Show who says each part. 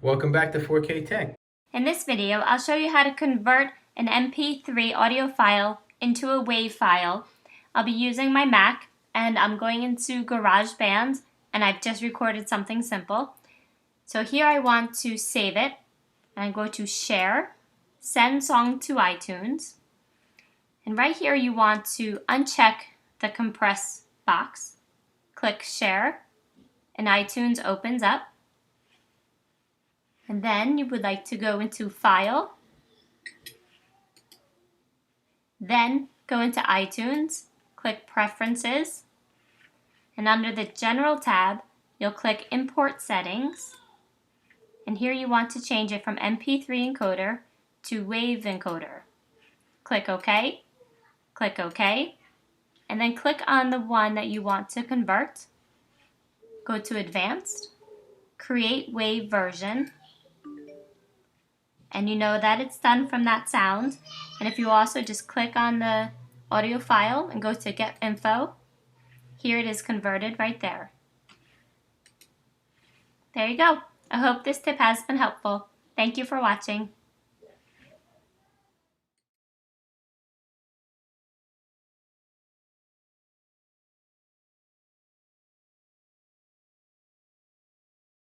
Speaker 1: Welcome back to 4K Tech.
Speaker 2: In this video, I'll show you how to convert an MP3 audio file into a WAV file. I'll be using my Mac and I'm going into GarageBand and I've just recorded something simple. So here I want to save it and I go to Share, Send Song to iTunes. And right here you want to uncheck the compress box. Click Share and iTunes opens up. And then you would like to go into File, then go into iTunes, click Preferences, and under the General tab, you'll click Import Settings, and here you want to change it from MP3 encoder to WAV encoder. Click OK, and then click on the one that you want to convert. Go to Advanced, Create WAV Version, and you know that it's done from that sound. And if you also just click on the audio file and go to Get Info, here it is converted right there. There you go. I hope this tip has been helpful. Thank you for watching.